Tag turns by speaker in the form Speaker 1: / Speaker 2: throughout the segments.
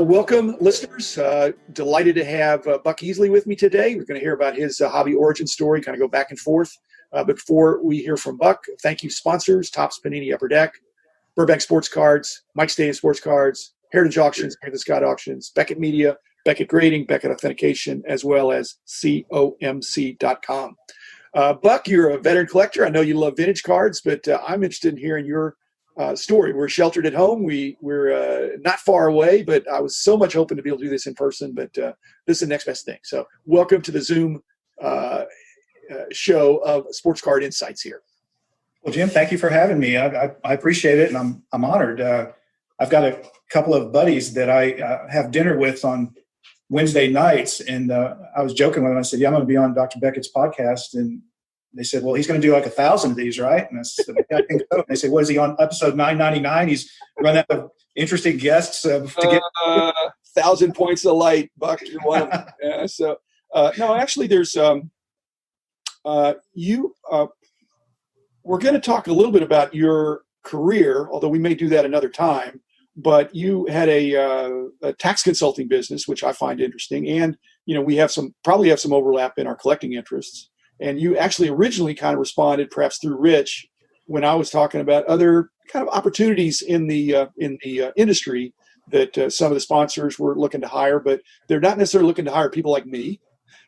Speaker 1: Welcome, listeners. Delighted to have Buck Easley with me today. We're going to hear about his hobby origin story, kind of go back and forth. But before we hear from Buck, thank you, sponsors, Topps Panini Upper Deck, Burbank Sports Cards, Mike Stadium Sports Cards, Heritage Auctions, Peter Scott Auctions, Beckett Media, Beckett Grading, Beckett Authentication, as well as comc.com. Buck, you're a veteran collector. I know you love vintage cards, but I'm interested in hearing your story. We're sheltered at home. We're not far away, but I was so much hoping to be able to do this in person, but this is the next best thing. So welcome to the Zoom show of Sports Card Insights here.
Speaker 2: Well, Jim, thank you for having me. I appreciate it, and I'm honored. I've got a couple of buddies that I have dinner with on Wednesday nights, and I was joking with them. I said, yeah, I'm going to be on Dr. Beckett's podcast, and they said, well, he's going to do like 1,000 of these, right? And I said, yeah, I think so. And they said, what is he on episode 999? He's running out of interesting guests to get
Speaker 1: 1,000 points of light, Buck. You're one of them. Yeah, so no, actually, there's we're going to talk a little bit about your career, although we may do that another time. But you had a tax consulting business, which I find interesting, and we probably have some overlap in our collecting interests. And you actually originally kind of responded, perhaps through Rich, when I was talking about other kind of opportunities in the industry that some of the sponsors were looking to hire, but they're not necessarily looking to hire people like me.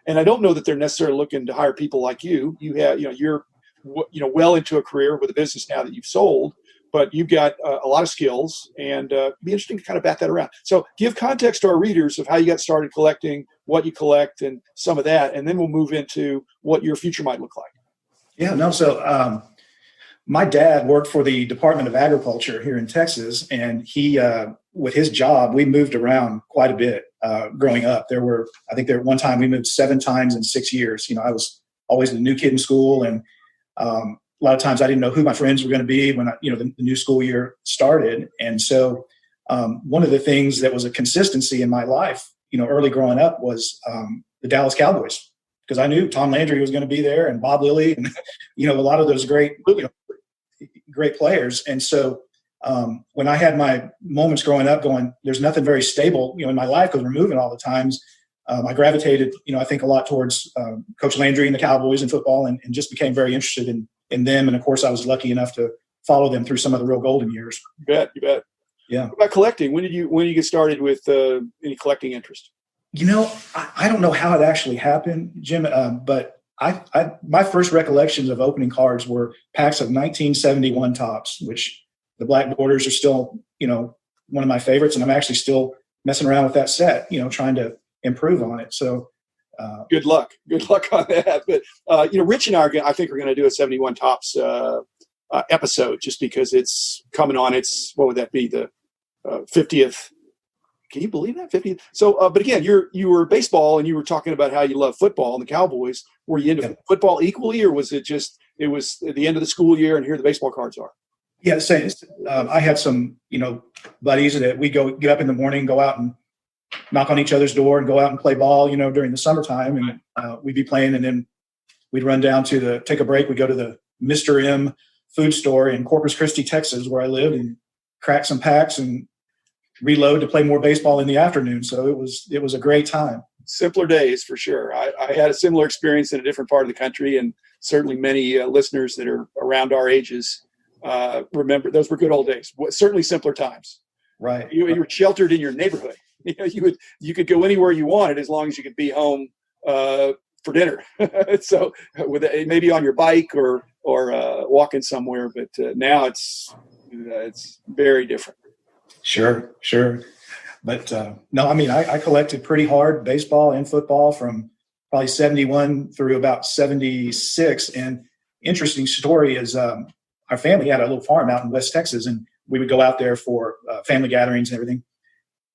Speaker 1: And I don't know that they're necessarily looking to hire people like you. You have, you're well into a career with a business now that you've sold, but you've got a lot of skills, and be interesting to kind of bat that around. So give context to our readers of how you got started collecting, what you collect, and some of that, and then we'll move into what your future might look like.
Speaker 2: Yeah, no. So my dad worked for the Department of Agriculture here in Texas, and he, with his job, we moved around quite a bit growing up. I think one time we moved 7 times in 6 years. I was always the new kid in school, and a lot of times I didn't know who my friends were going to be when the new school year started. And so one of the things that was a consistency in my life, early growing up was the Dallas Cowboys, because I knew Tom Landry was going to be there, and Bob Lilly, and, a lot of those great players. And so when I had my moments growing up there's nothing very stable, in my life because we're moving all the times, I gravitated, I think a lot towards Coach Landry and the Cowboys in football, and just became very interested in them. And of course I was lucky enough to follow them through some of the real golden years.
Speaker 1: You bet. Yeah. What about collecting? When did you get started with any collecting interest?
Speaker 2: I don't know how it actually happened, Jim, but my first recollections of opening cards were packs of 1971 Topps, which the black borders are still, one of my favorites. And I'm actually still messing around with that set, trying to improve on it. So
Speaker 1: good luck on that. But, Rich and I think we're going to do a 71 Topps episode, just because it's coming on. What would that be? The 50th. Can you believe that? 50th. So, but again, you were baseball, and you were talking about how you love football and the Cowboys. Were you into football equally, or was it was at the end of the school year and here the baseball cards are?
Speaker 2: Yeah, same. I had some, buddies that we get up in the morning, go out and knock on each other's door and go out and play ball, during the summertime. And we'd be playing, and then we'd run down to take a break. We'd go to the Mr. M food store in Corpus Christi, Texas, where I lived, and crack some packs and reload to play more baseball in the afternoon. So it was a great time.
Speaker 1: Simpler days for sure. I had a similar experience in a different part of the country, and certainly many listeners that are around our ages remember those were good old days. Certainly simpler times.
Speaker 2: Right.
Speaker 1: You were sheltered in your neighborhood. You could go anywhere you wanted as long as you could be home for dinner. So maybe on your bike or walking somewhere. But now it's very different.
Speaker 2: Sure. But no, I collected pretty hard, baseball and football, from probably 71 through about 76. And interesting story is our family had a little farm out in West Texas, and we would go out there for family gatherings and everything.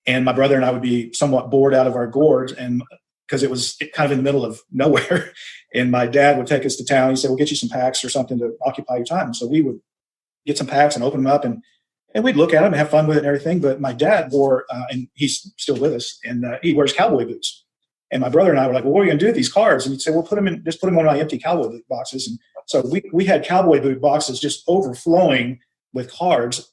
Speaker 2: And my brother and I would be somewhat bored out of our gourds, and because it was kind of in the middle of nowhere. And my dad would take us to town. He said, we'll get you some packs or something to occupy your time. So we would get some packs and open them up, and we'd look at them and have fun with it and everything. But my dad wore, and he's still with us, and he wears cowboy boots. And my brother and I were like, well, what are we going to do with these cards? And he'd say, well, put them in one of my empty cowboy boot boxes. And so we had cowboy boot boxes just overflowing with cards.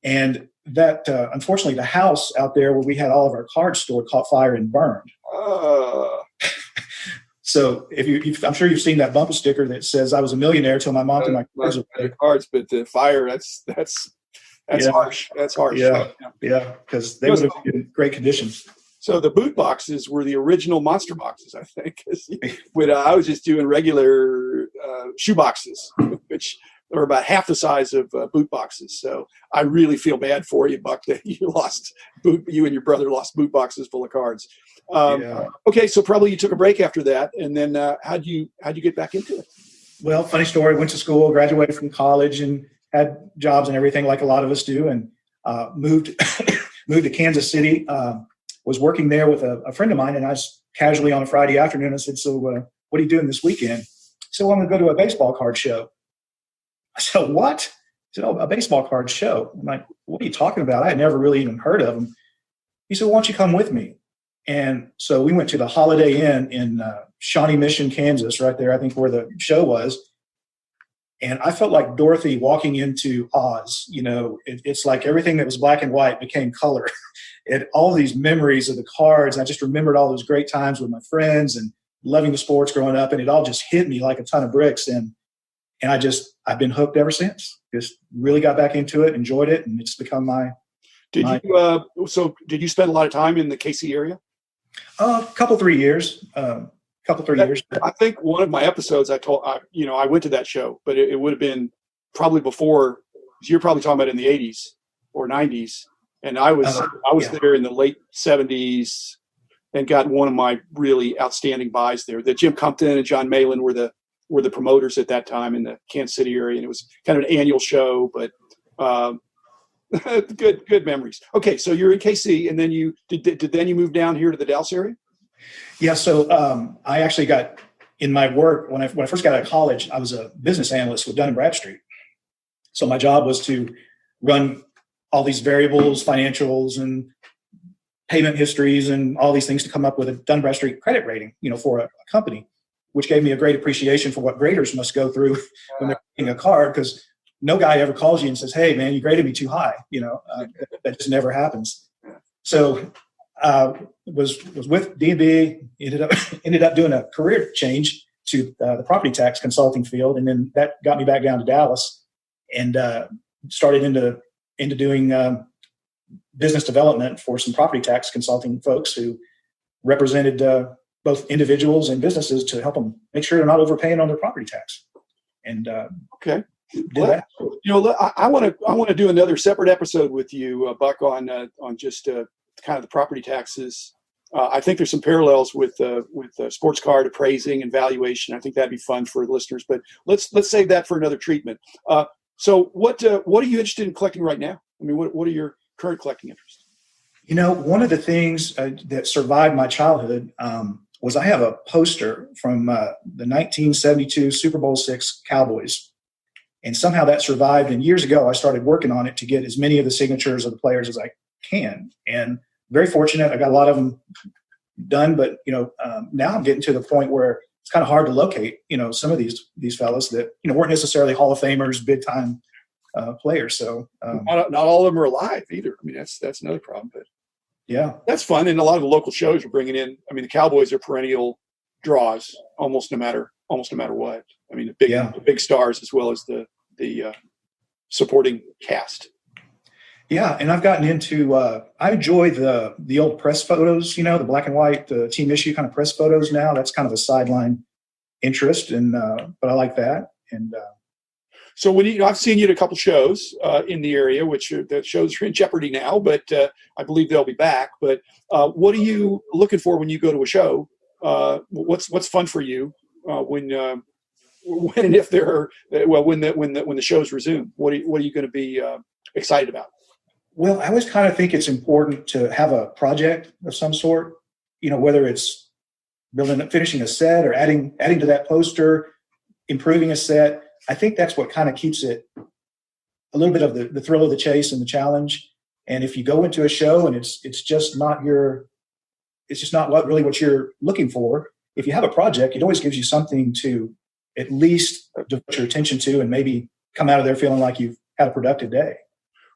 Speaker 2: And that unfortunately the house out there where we had all of our cards stored caught fire and burned. So I'm sure you've seen that bumper sticker that says I was a millionaire till my mom took my cards away.
Speaker 1: Cards, but the fire, that's harsh. That's harsh.
Speaker 2: Yeah, because they would have been in great condition.
Speaker 1: So the boot boxes were the original monster boxes, I think. When I was just doing regular shoe boxes, which are about half the size of boot boxes. So I really feel bad for you, Buck, that you and your brother lost boot boxes full of cards. Okay, so probably you took a break after that, and then how'd you get back into it?
Speaker 2: Well, funny story. Went to school, graduated from college, and had jobs and everything like a lot of us do, and moved to Kansas City. Was working there with a friend of mine, and I was casually on a Friday afternoon. I said, "So, what are you doing this weekend?" He said, "Well, I'm going to go to a baseball card show." I said, "What?" He said, "Oh, a baseball card show." I'm like, "What are you talking about?" I had never really even heard of them. He said, "Why don't you come with me?" And so we went to the Holiday Inn in Shawnee Mission, Kansas, right there, I think where the show was. And I felt like Dorothy walking into Oz. It's like everything that was black and white became color. And all these memories of the cards. I just remembered all those great times with my friends and loving the sports growing up. And it all just hit me like a ton of bricks. And I've been hooked ever since. Just really got back into it, enjoyed it. And it's become
Speaker 1: Did you spend a lot of time in the KC area?
Speaker 2: A couple, 3 years. Years.
Speaker 1: I think one of my episodes I went to that show, but it would have been probably before. You're probably talking about in the 80s or 90s. And I was there in the late 70s and got one of my really outstanding buys there. That Jim Compton and John Malin were the promoters at that time in the Kansas City area. And it was kind of an annual show, but good memories. Okay, so you're in KC, and then you move down here to the Dallas area?
Speaker 2: Yeah, so I actually got in my work when I first got out of college. I was a business analyst with Dun & Bradstreet. So my job was to run all these variables, financials, and payment histories, and all these things to come up with a Dun & Bradstreet credit rating, for a company, which gave me a great appreciation for what graders must go through when they're getting a card, because no guy ever calls you and says, "Hey, man, you graded me too high." That just never happens. So was with D&B, ended up doing a career change to the property tax consulting field, and then that got me back down to Dallas, and started into doing business development for some property tax consulting folks who represented both individuals and businesses to help them make sure they're not overpaying on their property tax. And
Speaker 1: okay. I want to do another separate episode with you, Buck, on just kind of the property taxes. I think there's some parallels with sports card appraising and valuation. I think that'd be fun for listeners. But let's save that for another treatment. So what are you interested in collecting right now? I mean, what are your current collecting interests?
Speaker 2: One of the things that survived my childhood was I have a poster from the 1972 Super Bowl VI Cowboys. And somehow that survived. And years ago, I started working on it to get as many of the signatures of the players as I can. And very fortunate, I got a lot of them done. But now I'm getting to the point where it's kind of hard to locate. Some of these fellas that weren't necessarily Hall of Famers, big time players. So
Speaker 1: not all of them are alive either. I mean, that's another problem. But
Speaker 2: yeah,
Speaker 1: that's fun. And a lot of the local shows are bringing in. I mean, the Cowboys are perennial draws, almost no matter what. I mean, the big stars as well as the supporting cast.
Speaker 2: Yeah, and I've gotten into. I enjoy the old press photos. The black and white team issue kind of press photos now. That's kind of a sideline interest, and but I like that. And
Speaker 1: so when I've seen you at a couple shows in the area, which the shows are in jeopardy now, but I believe they'll be back. But what are you looking for when you go to a show? What's fun for you when and if there are when the shows resume? What are you going to be excited about?
Speaker 2: Well, I always kind of think it's important to have a project of some sort. Whether it's finishing a set or adding to that poster, improving a set. I think that's what kind of keeps it a little bit of the thrill of the chase and the challenge. And if you go into a show and it's just not what you're looking for. If you have a project, it always gives you something to at least devote your attention to, and maybe come out of there feeling like you've had a productive day.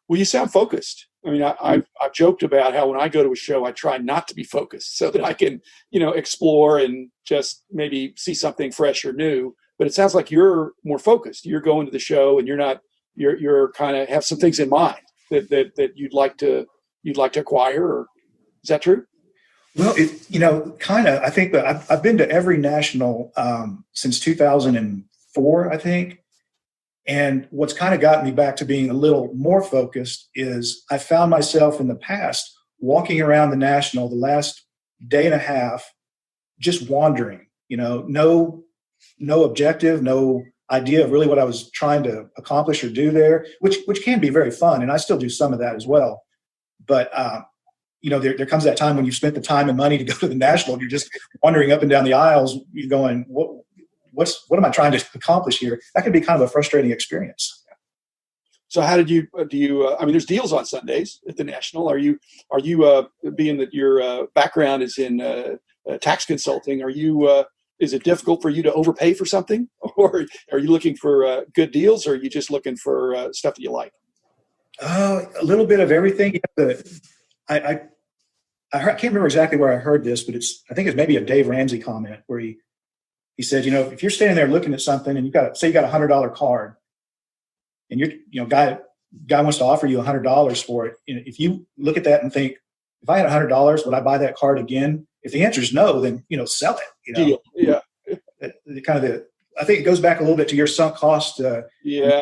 Speaker 1: Well, you sound focused. I mean, I've joked about how when I go to a show, I try not to be focused so that I can, explore and just maybe see something fresh or new. But it sounds like you're more focused. You're going to the show and you're kind of have some things in mind that you'd like to acquire. Or is that true?
Speaker 2: Well, kind of. I think that I've been to every national since 2004, I think. And what's kind of gotten me back to being a little more focused is I found myself in the past walking around the national the last day and a half, just wandering, no objective, no idea of really what I was trying to accomplish or do there, which can be very fun. And I still do some of that as well. But, there comes that time when you've spent the time and money to go to the national, and you're just wandering up and down the aisles, you're going, what am I trying to accomplish here? That can be kind of a frustrating experience.
Speaker 1: So how do you, I mean, there's deals on Sundays at the National. Are you being that your background is in tax consulting, is it difficult for you to overpay for something, or are you looking for good deals, or are you just looking for stuff that you like?
Speaker 2: A little bit of everything. I can't remember exactly where I heard this, but I think it's maybe a Dave Ramsey comment where he said, if you're standing there looking at something and you got $100 card, and guy wants to offer you $100 for it. If you look at that and think, if I had $100, would I buy that card again? If the answer is no, then sell it.
Speaker 1: Deal. Yeah.
Speaker 2: I think it goes back a little bit to your sunk cost.
Speaker 1: Yeah.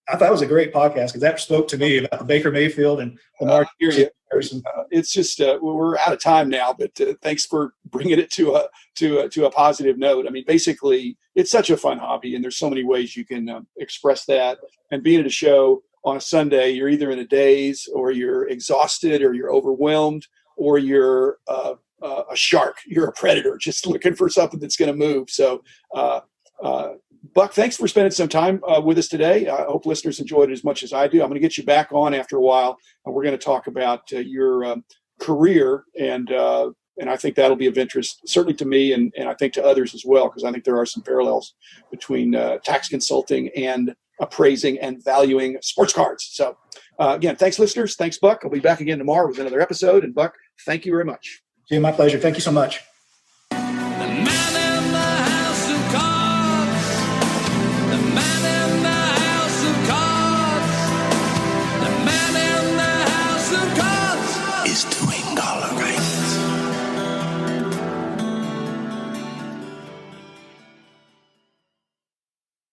Speaker 2: I thought it was a great podcast because that spoke to me about the Baker Mayfield and Lamar Jackson.
Speaker 1: It's just we're out of time now, but thanks for bringing it to a positive note. I mean, basically, it's such a fun hobby, and there's so many ways you can express that. And being at a show on a Sunday, you're either in a daze, or you're exhausted, or you're overwhelmed, or you're a shark. You're a predator, just looking for something that's going to move. So. Buck, thanks for spending some time with us today. I hope listeners enjoyed it as much as I do. I'm going to get you back on after a while, and we're going to talk about your career, and I think that'll be of interest, certainly to me, and I think to others as well, because I think there are some parallels between tax consulting and appraising and valuing sports cards. So, again, thanks, listeners. Thanks, Buck. I'll be back again tomorrow with another episode. And, Buck, thank you very much.
Speaker 2: Yeah, my pleasure. Thank you so much.